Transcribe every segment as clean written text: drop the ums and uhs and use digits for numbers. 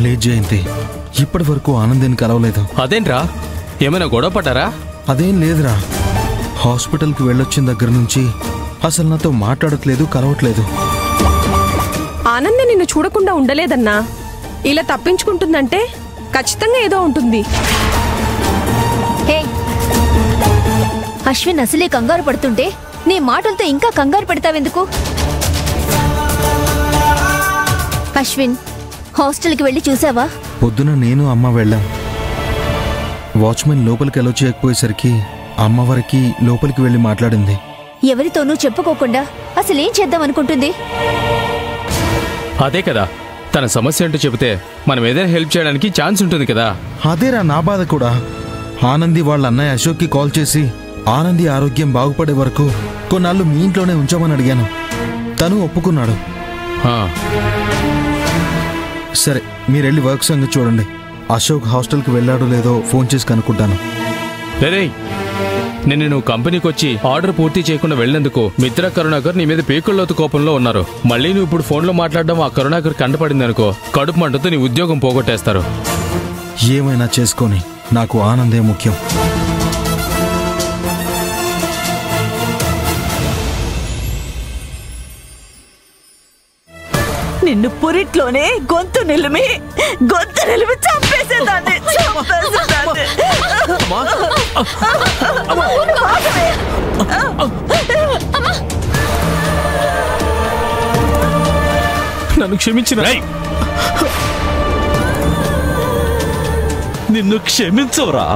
లేదు జయంతి, ఇప్పటి వరకు ఆనందిని కలవలేదు. అదేంట్రా, ఏమైనా గొడవ పడ్డారా? అదేం లేదురా, హాస్పిటల్కి వెళ్ళొచ్చిన దగ్గర నుంచి అసలు నాతో మాట్లాడట్లేదు, కలవట్లేదు. ఆనంద్ నిన్ను చూడకుండా ఉండలేదన్నా. ఇలా తప్పించుకుంటుందంటే ఖచ్చితంగా ఏదో ఉంటుంది. అశ్విన్ అసలే కంగారు పడుతుంటే నీ మాటలతో ఇంకా కంగారు పెడతావెందుకు? అశ్విన్, హాస్టల్కి వెళ్ళి చూసావా? పొద్దున నేను అమ్మ వెళ్ళాం. వాచ్మెన్ లోపలికి అలో చేయకపోయేసరికి అమ్మవారికి లోపలికి వెళ్ళి మాట్లాడింది. ఎవరితోనూ చెప్పుకోకుండా అసలేం చేద్దాం అనుకుంటుంది? అదే కదా, తన సమస్య ఏంటో చెబితే మనం ఏదైనా హెల్ప్ చేయడానికి ఛాన్స్ ఉంటుంది కదా. అదేరా నా బాధ కూడా. ఆనంది వాళ్ళ అన్నయ్య అశోక్కి కాల్ చేసి ఆనంది ఆరోగ్యం బాగుపడే వరకు కొన్నాళ్ళు మీ ఇంట్లోనే ఉంచామని అడిగాను. తను ఒప్పుకున్నాడు. సరే, మీరెళ్ళి వర్క్ సంగతి చూడండి. అశోక్ హాస్టల్కి వెళ్ళాడో లేదో ఫోన్ చేసి కనుక్కుంటాను. రే, నిన్ను నువ్వు కంపెనీకి వచ్చి ఆర్డర్ పూర్తి చేయకుండా వెళ్ళినందుకు మిత్ర కరుణాకర్ నీ మీద పీకుల్లోతు కోపంలో ఉన్నారు. మళ్ళీ నువ్వు ఇప్పుడు ఫోన్లో మాట్లాడడం ఆ కరుణాకర్ కంటపడింది అనుకో, కడుపు మంటతో నీ ఉద్యోగం పోగొట్టేస్తారు. ఏమైనా చేసుకొని నాకు ఆనందే ముఖ్యం. నిన్ను పురిట్లోనే గొంతు నిలిమి చంపేసేదాన్ని. నన్ను క్షమించిన. నిన్ను క్షమించవరా?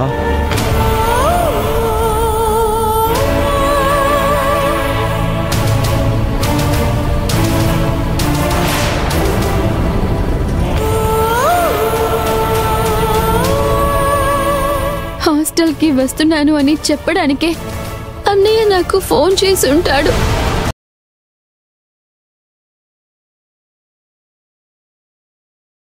హాస్టల్కి వస్తున్నాను అని చెప్పడానికే అన్నయ్య నాకు ఫోన్ చేసి ఉంటాడు.